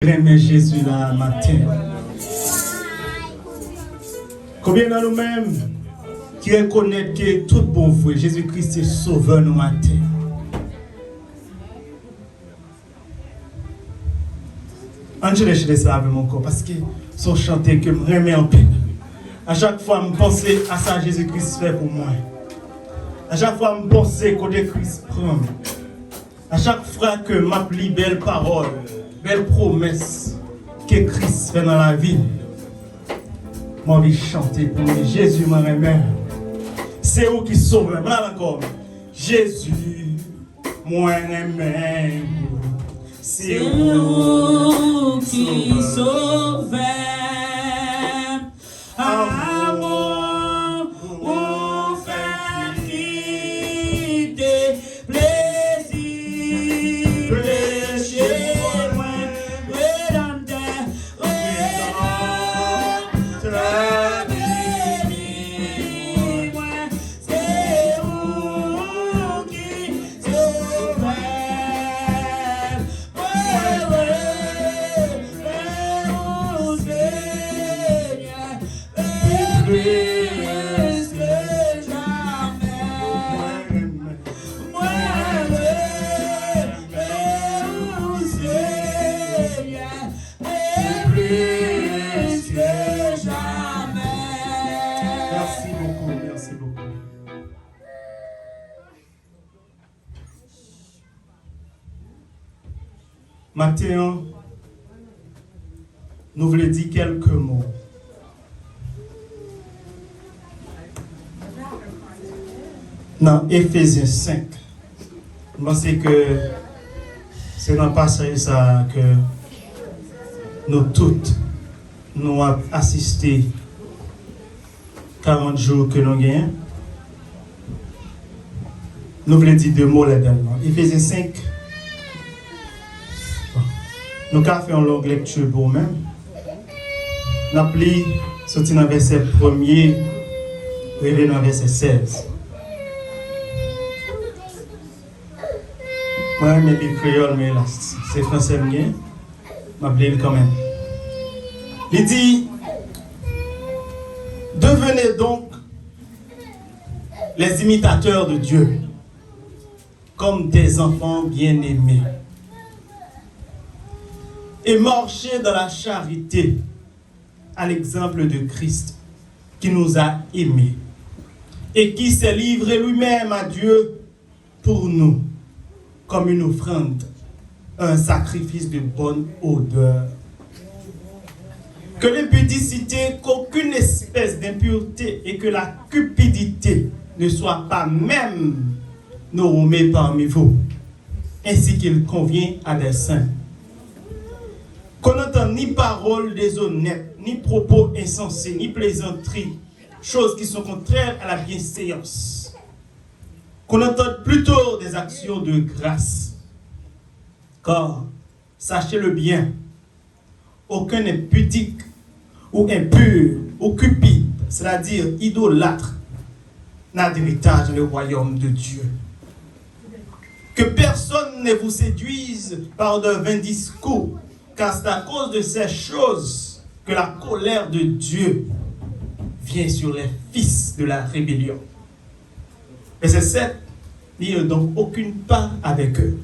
Aimer Jésus là matin. Combien de nous-mêmes qui reconnaissent que tout bon vrai, Jésus-Christ est sauveur nous matin. Je laisse ça avec mon corps parce que son chanter que me remet en paix. À chaque fois, je pense à ça Jésus-Christ fait pour moi. À chaque fois, je pense que Christ prend. À chaque fois que je lis belle parole, belle promesse que Christ fait dans la vie, moi je vais chanter pour lui. Jésus m'a remis. C'est où qui sauve. Voilà encore. Jésus, moi remis. C'est où qui sauve. Amour, ou faire quitter plaisir, péché, redempteur, c'est où qui sauve. Merci beaucoup. Matin, nous voulons dire quelques mots. Dans Éphésiens 5, je pense que c'est dans le passage ça que nous toutes nous avons assisté 40 jours que nous gagnons. Nous voulons dire deux mots là-dedans. Éphésiens 5, nous avons fait une longue lecture pour nous-mêmes. Nous avons lu, sorti dans le verset 1er, arrivé dans le verset 16. Moi, je suis créole, mais là, c'est français, je vais quand même. Il dit, devenez donc les imitateurs de Dieu, comme des enfants bien-aimés, et marchez dans la charité, à l'exemple de Christ, qui nous a aimés, et qui s'est livré lui-même à Dieu pour nous, comme une offrande, un sacrifice de bonne odeur. Que l'impudicité, qu'aucune espèce d'impureté et que la cupidité ne soient pas même nommées parmi vous, ainsi qu'il convient à des saints. Qu'on n'entende ni paroles déshonnêtes, ni propos insensés, ni plaisanteries, choses qui sont contraires à la bienséance. Qu'on entende plutôt des actions de grâce. Car, sachez-le bien, aucun impudique ou impur ou cupide, c'est-à-dire idolâtre, n'a d'héritage dans le royaume de Dieu. Que personne ne vous séduise par de vains discours, car c'est à cause de ces choses que la colère de Dieu vient sur les fils de la rébellion. Verset 7, il n'y a donc aucune part avec eux.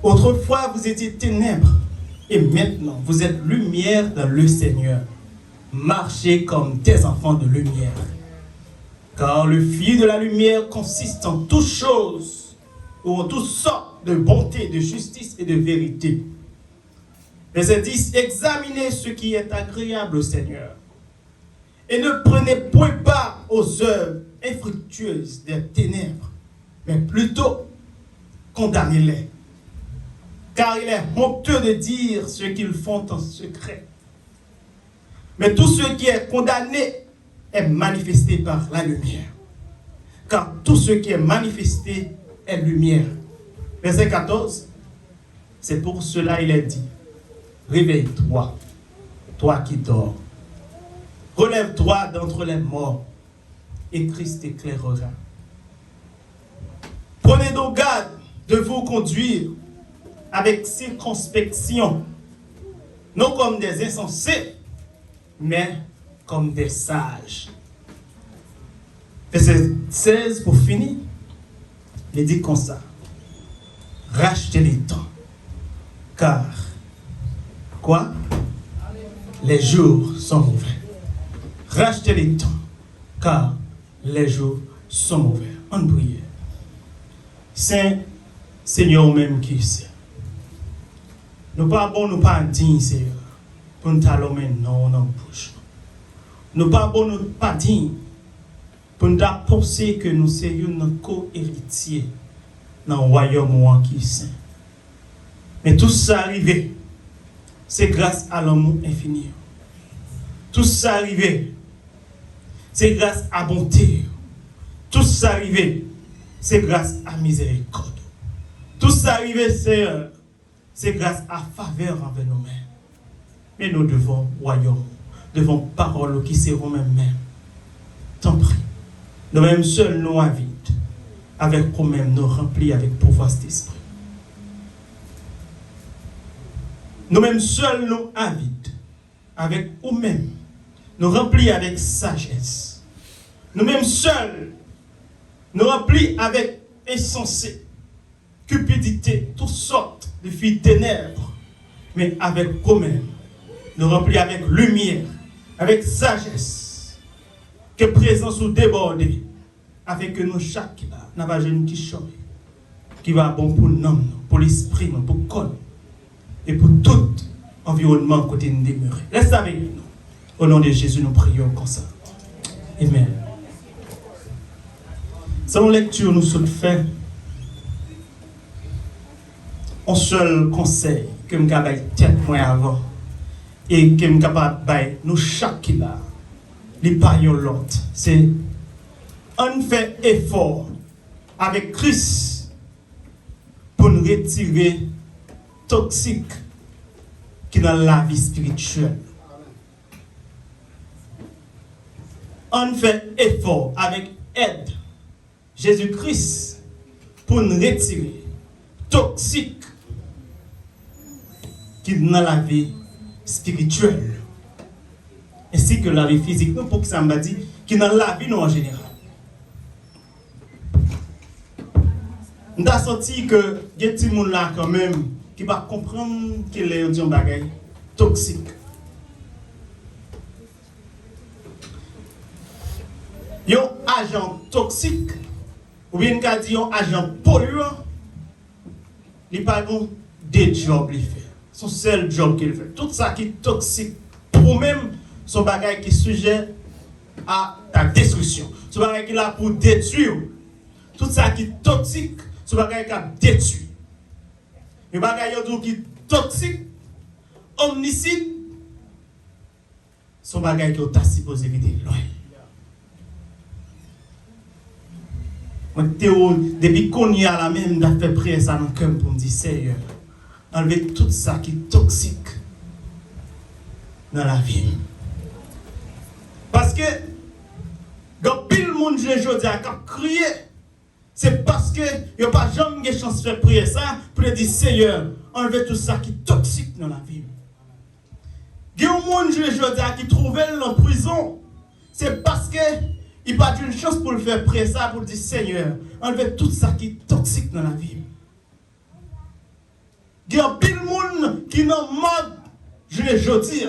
Autrefois, vous étiez ténèbres, et maintenant, vous êtes lumière dans le Seigneur. Marchez comme des enfants de lumière. Car le fil de la lumière consiste en toutes choses, ou en toutes sortes de bonté, de justice et de vérité. Verset 10, examinez ce qui est agréable au Seigneur. Et ne prenez point part aux œuvres infructueuses des ténèbres, mais plutôt condamnez-les. Car il est honteux de dire ce qu'ils font en secret. Mais tout ce qui est condamné est manifesté par la lumière. Car tout ce qui est manifesté est lumière. Verset 14, c'est pour cela il est dit, réveille-toi, toi qui dors. Relève-toi d'entre les morts, et Christ t'éclairera. Prenez donc garde de vous conduire avec circonspection, non comme des insensés, mais comme des sages. Verset 16 pour finir, il dit comme ça. Rachetez les temps, car quoi? Les jours sont mauvais. Rachetez les temps, car les jours sont mauvais. En prière. Saint Seigneur même qui sait. Nous pas bon, nous pas dignes, Seigneur, pour nous t'allumer non dans bouche. Nous pas bon, nous pas dignes pour nous penser que nous sommes nos co-héritiers dans le royaume qui est saint. Mais tout ça arrivé, c'est grâce à l'amour infini. Tout ça arrivé, c'est grâce à bonté. Tout ça arrivé, c'est grâce à miséricorde. Tout ça arrivé, c'est grâce à faveur envers nous-mêmes. Mais nous devons royaume, devons paroles qui seront même. Tant pis. Nous-mêmes seuls nous avides, avec nous-mêmes nous remplis avec pouvoir d'esprit. Nous-mêmes seuls nous avides, avec nous-mêmes nous remplis avec sagesse. Nous-mêmes seuls nous remplis avec insensé, cupidité, toutes sortes de filles ténèbres, mais avec nous-mêmes nous remplis avec lumière, avec sagesse, que présence ou débordée, avec nous chaque là, n'a pas jeune qui chante, qui va bon pour nous, pour l'esprit, pour le corps, et pour tout environnement côté nous demeurer. Reste avec nous. Au nom de Jésus, nous prions comme ça. Amen. Selon lecture, nous sommes fait un seul conseil que nous avons tête moins avant et que nous capable nous chaque là, les paillons l'autre. C'est un fait effort avec Christ pour nous retirer toxique qui est dans la vie spirituelle. On fait effort avec aide Jésus-Christ pour nous retirer toxique qui est dans la vie spirituelle ainsi que la vie physique. Nous, pour que ça m'a dit qui est dans la vie nous en général. Nous avons senti que il y a des gens là quand même qui va comprendre qu'il est un bagage toxique. Un agent toxique, ou bien qu'à dire un agent polluant, il n'a pas des jobs qu'il fait. Son seul job qu'il fait. Tout ça qui est toxique, pour même son bagage qui est sujet à ta destruction. Son bagage qui est là pour détruire. Tout ça qui est toxique, son bagage qui a détruit. Le bagage qui est toxique, omnicide, son bagage qui est supposé éviter loin. Depuis qu'on y a la même, on a fait prière ça dans le cœur pour me dire Seigneur, enlevez tout ça qui est toxique dans la vie. Parce que, quand pile le monde, je dis à crier, c'est parce que il n'y a pas jamais de chance de faire prier ça pour dire Seigneur, enlevez tout ça qui est toxique dans la vie. Il y a un monde, je dis qui trouvait en prison, c'est parce que il n'a pas une chance pour le faire prier ça, pour dire Seigneur, enlevez tout ça qui est toxique dans la vie. Il y a pile de monde qui n'en mode, je dis,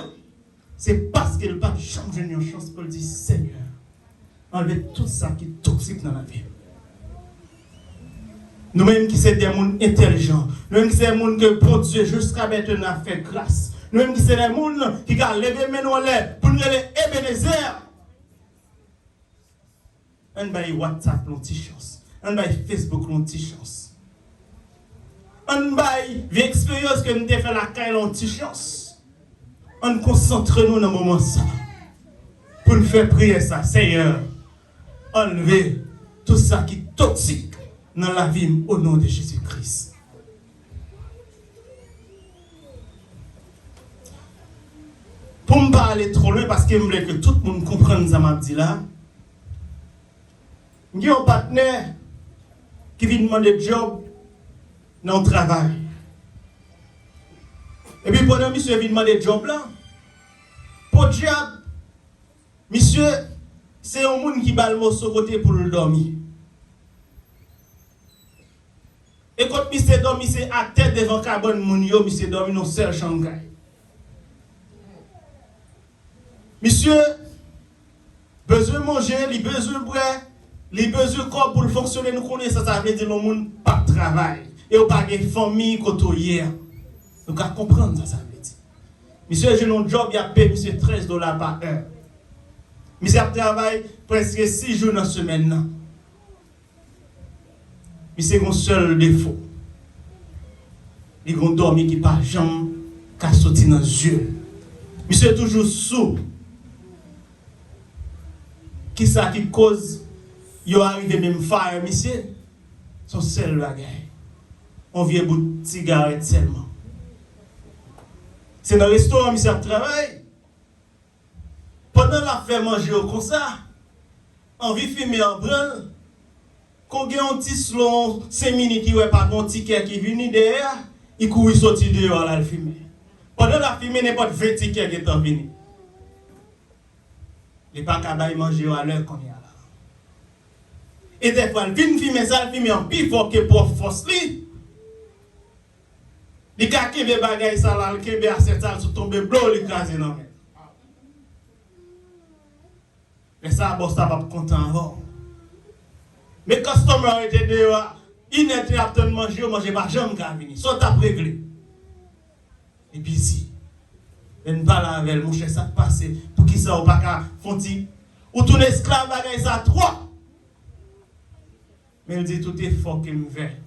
c'est parce qu'il n'a pas une chance pour le dire Seigneur, enlevez tout ça qui est toxique dans la vie. Nous-mêmes qui sommes des gens intelligents, nous-mêmes qui sommes des gens que pour Dieu jusqu'à maintenant a fait grâce, nous-mêmes qui sommes des gens qui ont levé les mains en l'air pour nous aller Ebenezer. On va WhatsApp l'anti chance, on va Facebook l'anti chance, on va l'expérience que nous avons fait la caille l'anti chance. On concentre nous dans le moment ça pour nous faire prier ça, Seigneur, enlever tout ça qui est toxique dans la vie au nom de Jésus-Christ. Pour ne pas aller trop loin, parce que je voulais que tout le monde comprenne ce que je dis là, il y a un partenaire qui vient demander un job dans le travail. Et puis pendant monsieur vient demander job là, pour diable, monsieur, c'est un monde qui bat le mot sur côté pour le dormir. Et quand monsieur dormi, c'est à tête devant carbone moun yo, monsieur dormi dans seul Shanghai. Monsieur, besoin de manger, il besoin de boire, il besoin de corps pour fonctionner, nous connaissons ça, veut dire le monde pas de travail. Et on pas de famille côté hier. Nous devons comprendre ça, ça veut dire. Monsieur, j'ai un job, il a payé monsieur $13 par heure. Monsieur travaille presque 6 jours dans la semaine. Monsieur a un seul défaut. Il a dormi qui pas jamais qu'à sortir dans les yeux. Monsieur est toujours sourd. Qui ça qui cause, il arrive même faire, monsieur? Son seul bagage. On vient bout de cigarette seulement. C'est dans le restaurant, monsieur travaille. Pendant la fait manger comme ça, on vit fumer en branle. Quand il y a un petit slon, 5 minutes, il n'y a pas de ticket qui vient derrière, il court sortir dehors là, le fumer. Pendant la fumer, n'importe 20 tickets qui sont venus. Il n'est pas capable de manger à l'heure qu'on y a là. Et des fois, il vient fumer ça, il fume en plus fort que pour force. Il y a des bagages ça là, il y a des bagages qui tombent blanc, il crase dans le. Mais ça, bon, ça va pas content avant. Mais quand ce customer était dehors, il n'était pas de manger, manger pas jamais qu'à venir. Soit à régler. Et puis si, il ne parle avec mon cher, ça passe. Pour qui ça, ou pas qu'à fonti. Ou ton esclave bagaille ça trois. Mais il dit tout est fort qu'il me fait.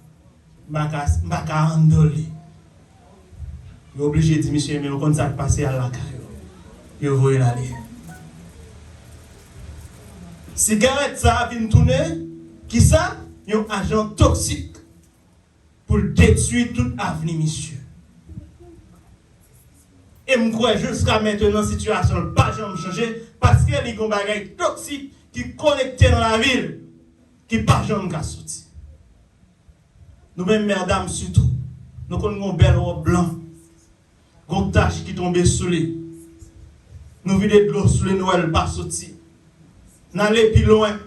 Je ne vais pas endoler. Il est obligé de dire, monsieur, mais on ça passer à la caille. Il va y aller. Cigarette, ça vient tourner. Qui ça? Un agent toxique pour détruire toute avenir, monsieur. Et je crois jusqu'à maintenant, la situation n'a pas jamais changé parce qu'il y a des bagages toxiques qui connectent dans la ville qui ne pas jamais sortir. Nous-mêmes, mesdames, surtout, nous avons une belle robe blanche, une tache qui tombe sous les. Nous vidons de l'eau sous les Noël, pas sortir. Nous allons plus loin.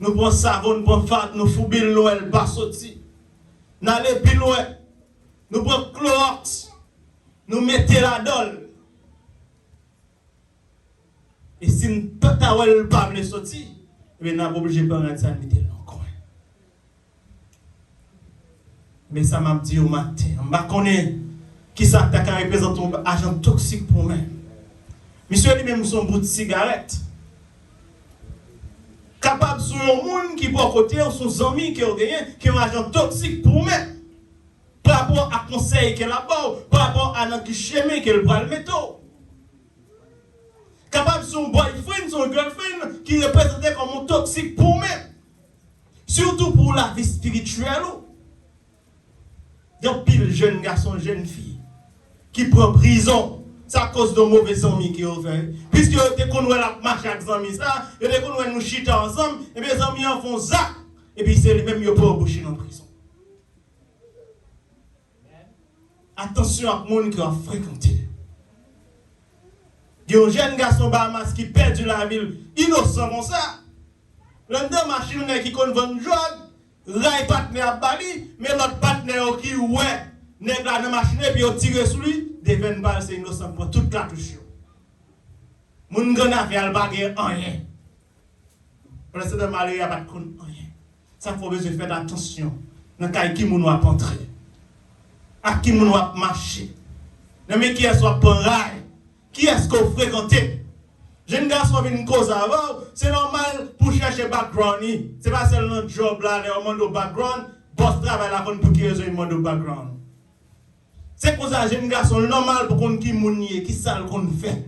Nous prenons savon, nous prenons fat, nous foubons l'eau, elle pas sortir. Nous allons plus loin. Nous prenons Clorox, nous mettons la dole. Et si nous ne pouvons pas sortir, nous sommes obligés de prendre ça et mettre dans le coin. Mais ça m'a dit au matin, je ne connais pas qui ça représente un agent toxique pour moi. Monsieur lui-même son bout de cigarette. Capable sur un monde qui peut côté ou son ami qui a gagné qui est un agent toxique pour moi par rapport à conseil qu'elle a bas par rapport à notre chemin qu'elle va le mettre capable sur un boyfriend son girlfriend qui est présenté comme un toxique pour moi surtout pour la vie spirituelle il y a pile jeune garçon jeune fille qui prend prison. C'est à cause de mauvais amis qui ont fait. Puisque dès qu'on a marché avec les amis, et dès qu'on nous chita ensemble, et bien les amis en font ça. Et puis c'est les mêmes qui ont pas bouché en prison. Attention à ce monde qui a fréquenté. Il y a un jeune garçon Bahamas qui perd la ville, innocent comme ça. L'un de machine qui vend drogue, là il partenaire à Bali, mais l'autre partenaire qui ouais, nèg la dans machine et puis il tire sur lui. Des 20 balles, c'est innocent pour toute cartouche. Moun gana fait al bagay rien. Pour l'instant, de malheur, il n'y a pas de compte rien. Ça faut besoin de faire attention. Dans cas qui moun wap entrer. À qui moun wap marcher. Non mais qui est-ce qu'on rail? Qui est-ce qu'on fréquente? Jeune garçon vient une cause avant, c'est normal pour chercher background. C'est pas seulement un job là, le monde au background, boss travail là pour qui est le monde au background. C'est pour ça, jeune garçon, normal pour qu'on qui mounier, qui sale qu'on fait.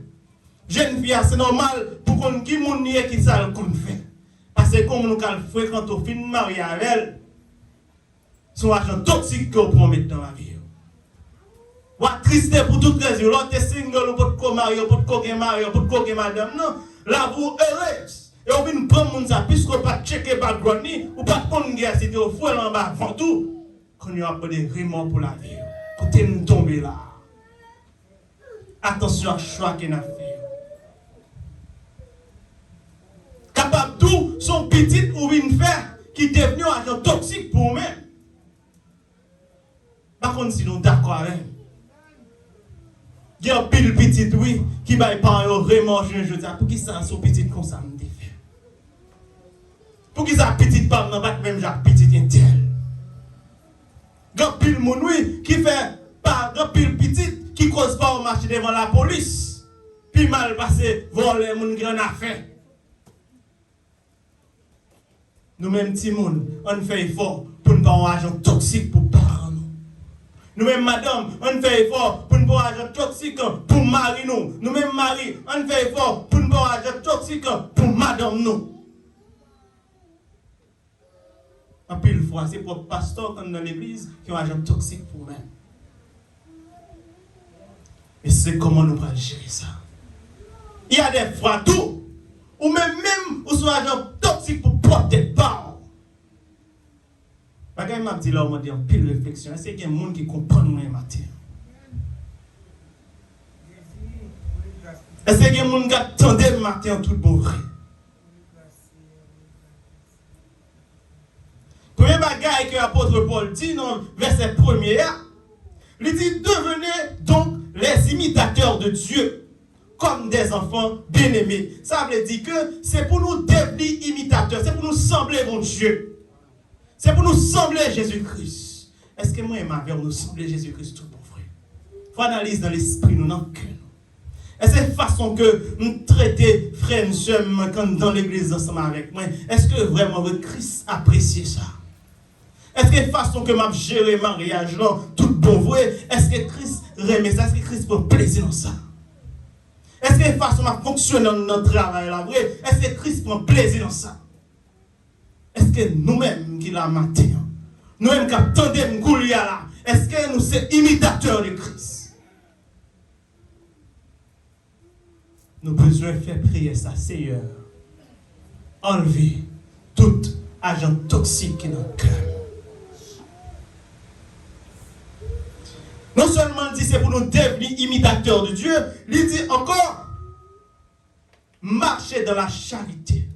Jeune fille, c'est normal pour qu'on qui mounier, qui sale qu'on fait. Parce que comme nous fréquentons au fin de mariage avec elle, son agent toxique qu'on peut mettre dans la vie. Ou triste pour toute raison, l'autre est single, ou pour te marier, pour te marier, pour te madame, non. Là, vous heureuse. Et on vient prendre mon ça, puisqu'on ne pas checker background, ou pas prendre guerre, c'était au fouet en bas, avant tout, qu'on y a pas de remords pour la vie. Côté nous tomber là. Attention à choix qu'on a fait. Capable tout, son petit ou une faire qui est devenu un agent toxique pour nous-mêmes. Par contre, si nous sommes d'accord avec, il y a un pile petit, oui, qui va pas vraiment jouer, je dis, pour qui ça, son petit comme ça, me défait. Pour qui ça, petit pas, même Jacques petit intel. Il y a un pile mon, oui, qui fait pas, un pile petit, qui cause pas au marché devant la police. Puis mal passé, voler mon grand affaire. Nous-mêmes, petits moun, on fait effort pour ne pas avoir un agent toxique pour parents nous. Nous-mêmes, madame, on fait effort pour ne pas avoir un agent toxique pour mari nous. Nous-mêmes, mari, on fait effort pour ne pas avoir un agent toxique pour madame nous. En pile fois, c'est pour le pasteur dans l'église qui ont un agent toxique pour nous. Et c'est comment nous allons gérer ça. Il y a des fois tout, ou même ou soit un agent toxique pour porter part. Bagay m'a dit là, on m'a dit en pile réflexion. Est-ce qu'il y a des gens qui comprennent nous matin? Est-ce qu'il y a des gens qui attendent le matin en tout bon vrai? Premier bagay que l'apôtre Paul dit dans le verset 1er, il dit devenez donc les imitateurs de Dieu comme des enfants bien-aimés. Ça veut dire que c'est pour nous devenir imitateurs, c'est pour nous sembler bon Dieu. C'est pour nous sembler Jésus-Christ. Est-ce que moi et ma vie, nous sembler Jésus-Christ tout bon frère? Il faut analyser dans l'esprit, nous, dans le cœur. Est-ce que c'est façon que nous traitons frères et sœurs dans l'église ensemble avec moi? Est-ce que vraiment votre Christ apprécie ça? Est-ce que façon que m'a géré mariage là, tout bon vrai? Est-ce que Christ remet ça? Est-ce que Christ prend plaisir dans ça? Est-ce que façon m'a fonctionné dans notre travail là vrai? Est-ce que Christ prend plaisir dans ça? Est-ce que nous-mêmes qui la matin, nous-mêmes qui attendons Goulia là, est-ce que nous sommes imitateurs de Christ? Nous avons besoin de faire prier ça, Seigneur. Enlever tout agent toxique qui est dans le cœur. Non seulement il dit c'est pour nous devenir imitateurs de Dieu, il dit encore marcher dans la charité.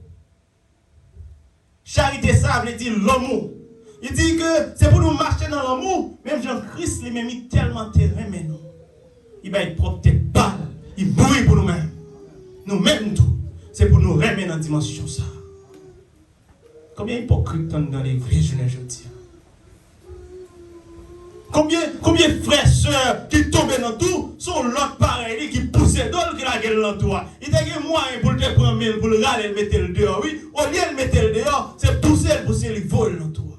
Charité, ça veut dire l'amour. Il dit que c'est pour nous marcher dans l'amour. Même Jean-Christ, il m'a mis tellement terrain, mais non. Il va être propre tête balle. Il brûle pour nous-mêmes. Nous-mêmes tout. C'est pour nous remettre dans la dimension ça. Combien d'hypocrites dans l'église, je dis. Combien de frères et sœurs qui tombent dans tout sont l'autre pareil qui poussent d'ol qui la gueule dans toi. Il y a moyen pour te prendre pour le râler, le mettre le dehors. Oui, au lieu de mettre le dehors, c'est pousser, le vol dans toi.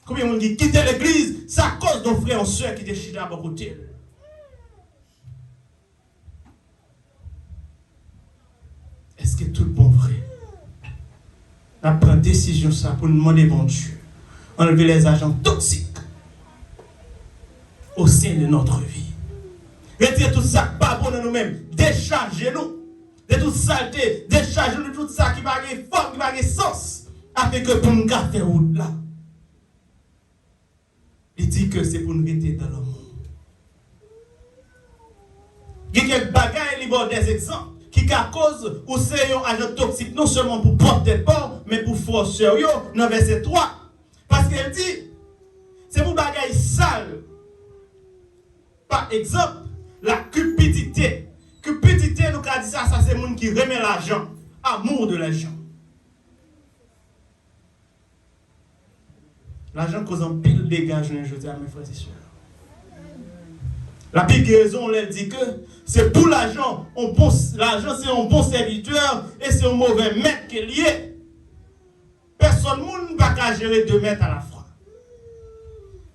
Combien de gens qui quittent l'église, c'est à cause de nos frères et sœurs qui te à côté. Est-ce que tout le bon vrai? On prend une décision ça pour nous demander bon Dieu. Enlever les agents toxiques au sein de notre vie. Retirer tout ça pas bon de nous-mêmes. Déchargez-nous de toute saleté. Déchargez-nous de tout ça qui va avoir forme, qui va avoir sens. Afin que pour nous faire route là. Il dit que c'est pour nous rester dans l'amour. Il y a quelques bagailles, il y a des exemples qui cause ou c'est un agent toxique non seulement pour porter peur, mais pour forcer dans verset 3. Parce qu'elle dit, c'est pour bagaille sale. Par exemple, la cupidité. Cupidité, nous avons dit ça, c'est le monde qui remet l'argent. Amour de l'argent. L'argent cause un pile de dégâts, je dis à mes frères et sœurs. La pire raison, elle dit que c'est pour l'argent. L'argent, c'est un bon serviteur et c'est un mauvais maître qui est lié. Personne ne va pas gérer 2 mètres à la fois.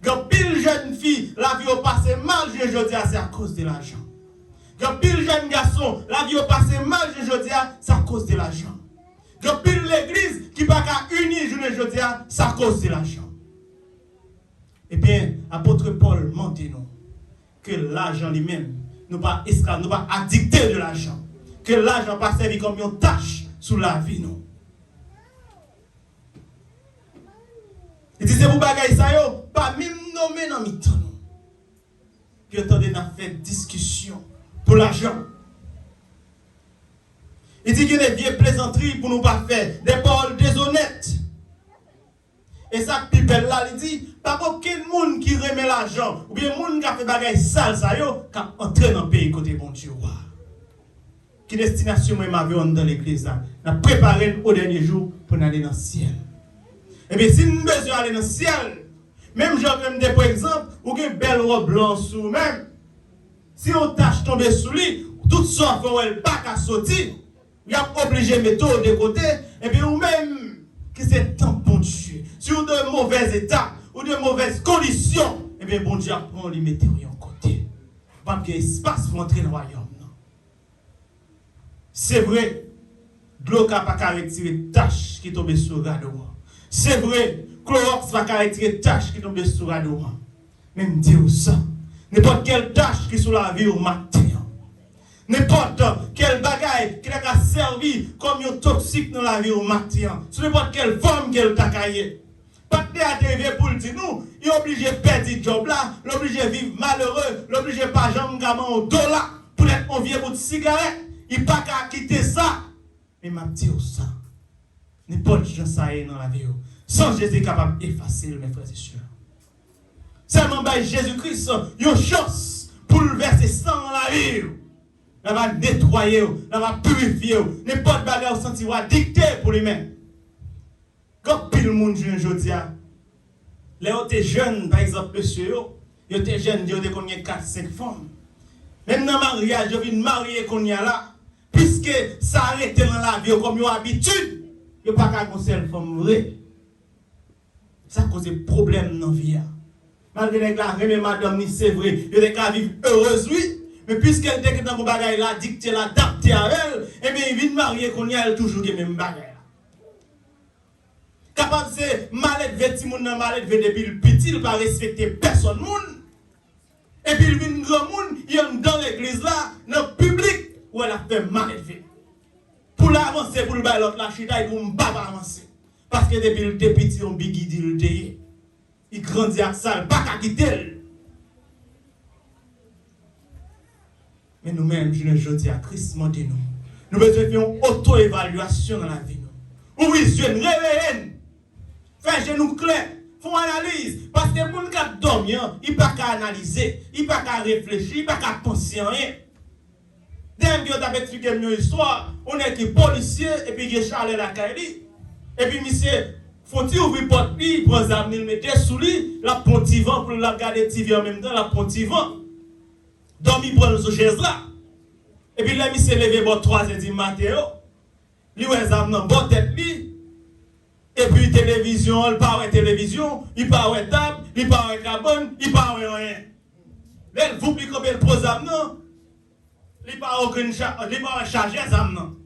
Quand pile jeune fille, la vie au passé mal, je dis c'est à cause de l'argent. Quand pile jeune garçon, la vie au passé mal, je dis c'est à cause de l'argent. Quand pile l'église qui va pas unir, je dis c'est à cause de l'argent. Eh bien, apôtre Paul montre nous que l'argent lui-même, nous pas esclaves, nous pas addictés de l'argent. Que l'argent pas servi comme une tâche sous la vie nous. Il dit c'est pour bagaille ça yo, pas même nommé dans mi temps. que attendez n'a fait discussion pour l'argent. Il dit qu'il y a des vieilles plaisanteries pour nous pas faire, des paroles déshonnêtes. Et ça, Pipel là, il dit, pas aucun monde qui remet l'argent, ou bien monde qui a fait bagaille sale, ça yo, qui a entré dans le pays côté bon Dieu. Qui destination moi m'avait dans l'église là, n'a préparé au dernier jour pour aller dans le ciel. Et bien si nous besoin d'aller dans le ciel, même genre même des par exemple, ou une belle robe blanche ou même si on tâche tomber sous lui, tout ça faut elle pas qu'à sortir, il a obligé de mettre de côté et puis ou même que c'est tant bon Dieu, si vous de mauvais état ou de mauvaises conditions, et bien bon Dieu prend les mettre en côté. Pas qu'il y ait espace pour entrer dans le royaume. C'est vrai, Glock n'a pas caractérisé les tâches qui tombent sur le radeau. C'est vrai, Clorox va caractériser les tâches qui tombent sur le radeau. Même dire ça, n'importe quelle tâche qui est sur la vie au matin, n'importe quel bagage qui a servi comme un toxique dans la vie au matin, sur n'importe quelle forme qu'elle t'a caillé. Pas de arrivé pour le dire nous, il est obligé de perdre le job là, il est obligé de vivre malheureux, il est obligé de pas jamais gamin au dollar pour être un vieux bout de cigarette. Il n'a pas qu'à quitter ça. Mais m'a dit ça. N'importe qui ça est dans la vie. Sans Jésus capable d'effacer mes frères et sœurs. Seulement par Jésus-Christ, il y a une chance pour le verser sang dans la vie. Il va nettoyer, il va purifier. N'importe bagarre au senti va dicter pour lui-même. Quand pile le monde jeune aujourd'hui, les autres jeunes, par exemple, monsieur, ils étaient jeunes, ils étaient connus 4-5 femmes. Même dans le mariage, je viens de marier qu'on y a là. Puisque ça arrête dans la vie comme une habitude, il n'y a pas qu'à conseiller une femme vraie. Ça cause des problèmes dans la vie. Malgré que la reine madame, c'est vrai, il y a des cas vivre heureuse, oui. Mais puisqu'elle était dans le bagage, la dictée, la adaptée à elle, eh bien, il vient de marier qu'on y a toujours les mêmes bagages. Capable de mal-être vêtu, mon mal-être depuis le petit, il ne va pas respecter personne. Et puis il vient de grand monde, il est dans l'église là, dans le public, où elle a fait mal élevé. Pour l'avancer, pour le bailler l'autre, la chita, il ne peut pas avancer. Parce que depuis le petit, on bigidi le déyé. Il grandit à ça, il ne peut pas quitter. Mais nous-mêmes, je dis à Christ, demandez-nous. Nous devons faire une auto-évaluation dans la vie. Oui, Dieu, réveillez. Faites genou clair. Font analyse. Parce que les gens qui dorment, ils ne peuvent pas analyser, ils ne peuvent pas réfléchir, ils ne peuvent pas penser à rien. Dès que vous avez expliqué une histoire, on est qui policier et puis il Charles la caille. Et puis monsieur, faut-il ouvrir porte il prend des amis, il met sous lui, la pontivant pour la garder TV en même temps, la pontivant. Dormi prend ce chaise là. Et puis là, monsieur levé bon 3h du matin, lui ouais ça dans bonne tête lui. Et puis télévision, il pas ouais télévision, il pas ouais table, il pas ouais cabane, il pas ouais rien. Là, vous plus combien de pose non? Il pas aucune charge ça non.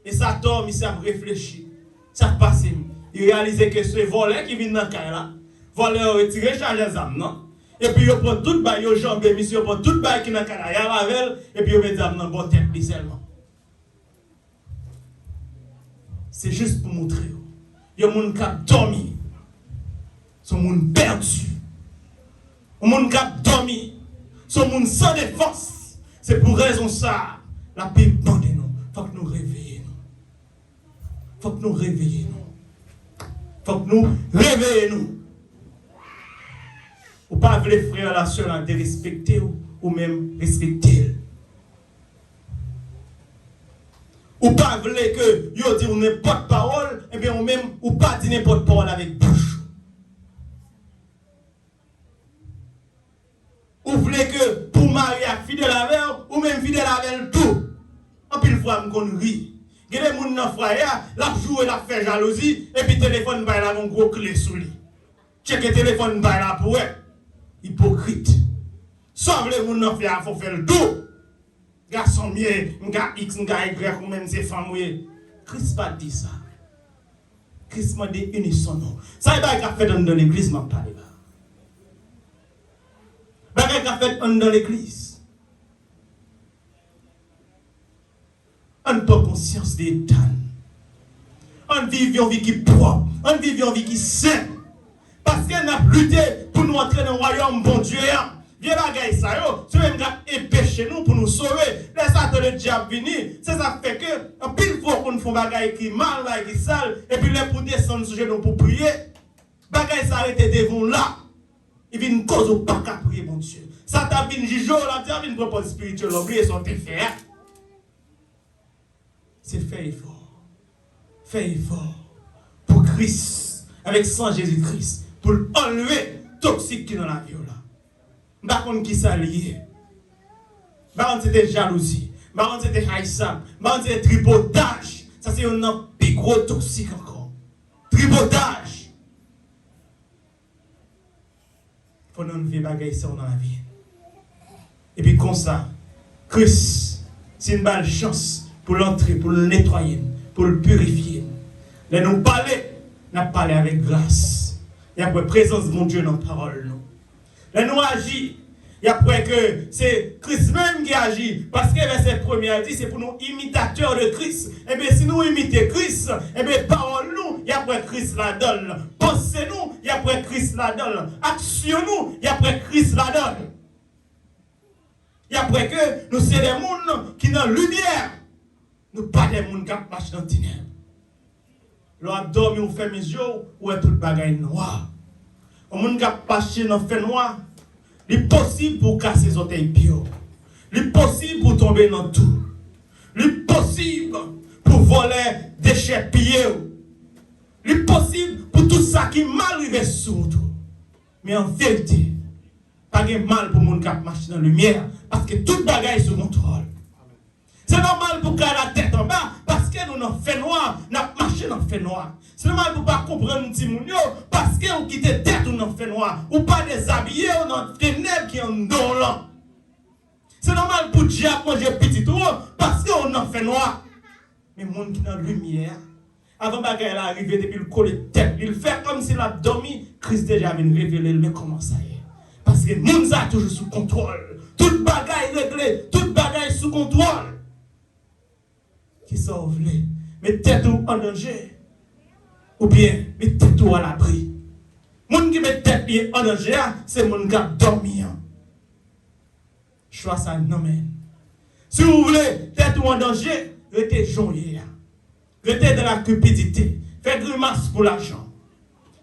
Et ça tombe, il s'est réfléchi. Ça passe, il réalise que c'est voleur qui vient dans le cas là. Voleur retiré charge ça non. Et puis il prend tout bail, il jambe monsieur prend tout bail qui dans le cas là, il avec et puis il met ça dans bonne tête seulement. C'est juste pour montrer. Il y a des gens qui ont dormi. Sont des gens perdus. Il y a des gens qui ont dormi. Sont des gens sans défense. C'est pour raison ça. La paix bande nous. Il faut que nous réveillions. Il faut que nous réveillions. Il faut que nous réveillions. Ou pas les frères la sœur de respecter ou même respecter. Ou pas voulez que yo dit n'importe parole, et bien ou même ou pas dire n'importe parole avec bouche. Ou voulez que pour marier fidèle avec ou même fidèle avec tout. En pile fois m'kon ri. Gade moun nan frère, la joue la fait jalousie et puis téléphone ba la mon gros clé sous lui. Check téléphone ba la pour hypocrite. Sauve les moun nan frère faut faire le tout. Garçon mieux, m'ga X, m'ga Y, ou même c'est femme, Christ pas dit ça. Christ m'a dit unisson non. Ça y est, qu'a fait dans l'église, m'a parlé là. Bagay qu'a fait dans l'église. On pas conscience des temps. On vit une vie qui est propre. On vit une vie qui est sainte. Parce qu'elle n'a lutté pour nous entrer dans le royaume, bon Dieu. Vieux bagaille ça yo, c'est même gars empêcher nous pour nous sauver. Laisse ça le diable venir. C'est ça fait que en pile fois qu'on fait bagaille qui mal là qui sale et puis là pour descendre sur genoux pour prier, bagaille s'arrête devant là. Il vient une cause au pas qu'à prier mon Dieu. Ça t'a venu juger là, ça vient propose spirituel, oublier son faire. C'est faire effort. Faire effort pour Christ avec sang Jésus-Christ pour enlever toxique qui est dans la vie là. Par contre, qui s'allie. Par contre, c'était jalousie. Par contre, c'était haïssable. Par contre, c'était tripotage. Ça, c'est un plus gros toxique encore. Tripotage. Il faut enlever les bagages dans la vie. Et puis, comme ça, Christ, c'est une belle chance pour l'entrer, pour le nettoyer, pour le purifier. Là, nous parler, nous parlé avec grâce. Il y a la présence de mon Dieu dans la parole. Là, nous agissons. Et après que c'est Christ même qui agit. Parce que verset 1er dit, c'est pour nous imitateurs de Christ. Et bien, si nous imitons Christ, et bien, parole-nous, et après Christ la donne. Pensez-nous, et après Christ la donne. Action-nous, et après Christ la donne. Et après que nous sommes des gens qui sont dans la lumière, nous pas des gens qui marchent dans les ténèbres. Lorsqu'on dormi ou fait mes yeux, ou est tout le bagage noir. Un monde qui marche dans le fait noir, il est possible pour casser les orteils bio. Il est possible pour tomber dans tout. Il est possible pour voler des déchets pieds. Il est possible pour tout ça qui mal arrivé sur tout. Mais en vérité, pas de mal pour les gens qui marchent dans la lumière, parce que tout bagage est sous contrôle. C'est normal pour garder la tête en bas, parce que nous n'en fait noir, nous marchons dans le fait noir. C'est normal pour ne pas comprendre petit mounio, parce que nous quittons tête ou dans le fait noir, ou pas déshabillés ou dans les ténèbres qui sont dans l'an. C'est normal pour diable manger petit tout, parce qu'on en fait noir. Mais les gens qui sont dans la lumière, avant que elle arrive depuis le coller tête, il fait comme s'il a dormi, Christ déjà vient révéler le comment ça y est. Parce que nous sommes toujours sous contrôle. Toute bagaille réglée, toute bagaille sous contrôle. Qui sauve les, mettez-vous en danger. Ou bien, mettez-vous à l'abri. Moun qui met tête en danger, c'est moun qui a dormi. Choix ça non mais. Si vous voulez tête en danger, restez joyeux. Restez dans la cupidité. Faites grimace pour l'argent.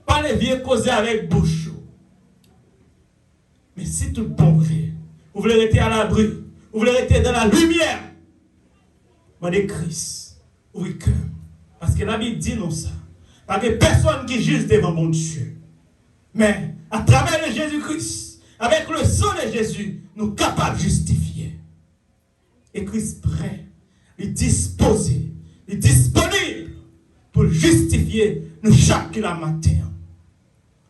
Parlez vieux causer avec bouche. Mais si tout bon vrai, vous voulez rester à l'abri, vous voulez rester dans la lumière, demandez Christ, oui que. Parce que la Bible dit non ça. Parce que personne qui juge devant mon Dieu. Mais à travers le Jésus-Christ, avec le sang de Jésus, nous sommes capables de justifier. Et Christ prêt, il est disposé, il est disponible pour justifier nous chaque matin.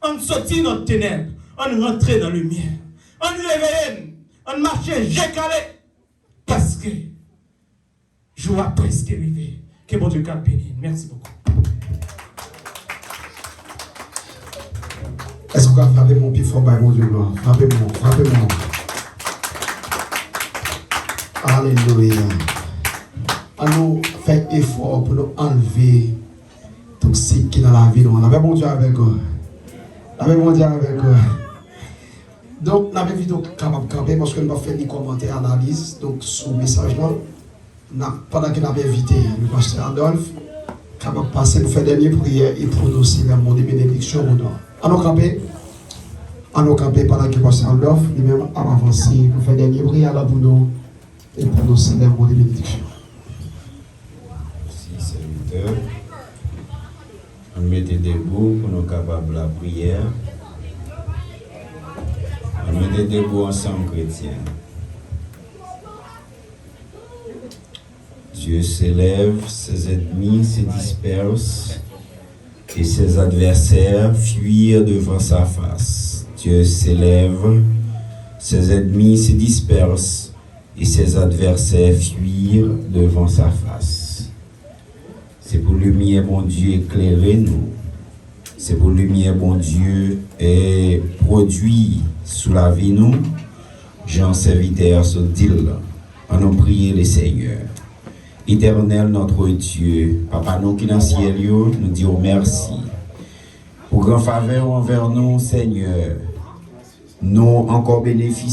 On sortit dans les ténèbres, on rentre dans la lumière, on réveille, on marche jécalé. Parce que jour a presque arrivé. Que bon Dieu soit béni. Merci beaucoup. Est-ce qu'on va frapper mon pied fort par mon Dieu gloire? Frappez-moi, frappez-moi. Alléluia. On nous fait effort pour nous enlever tout ce qui est dans la vie. On avait mon Dieu avec eux. On avait mon Dieu avec eux. Donc, on avait vidéo capable de camper parce que nous avons fait des commentaires, analyse. Donc, sous le message là, pendant qu'on avait invité le pasteur Adolphe, capable de passer pour faire des dernières prières et prononcer le mot de bénédiction. On nous camper. On nous camper pendant que le pasteur Adolphe, lui-même, a avancé pour faire des dernières prières là pour nous et prononcer le mot de bénédiction. Merci, serviteur. On mettait debout pour nous capables de la prière. On mettait debout ensemble, chrétiens. Dieu s'élève, ses ennemis se dispersent et ses adversaires fuirent devant sa face. Dieu s'élève, ses ennemis se dispersent et ses adversaires fuirent devant sa face. C'est pour lumière, mon Dieu, éclairer nous. C'est pour lumière, mon Dieu, et produit sous la vie nous. Jean serviteur se dit, on a prié le Seigneur. Éternel notre Dieu, Papa nous qui dans le ciel, nous disons merci. Pour grand faveur envers nous, Seigneur, nous encore bénéficions.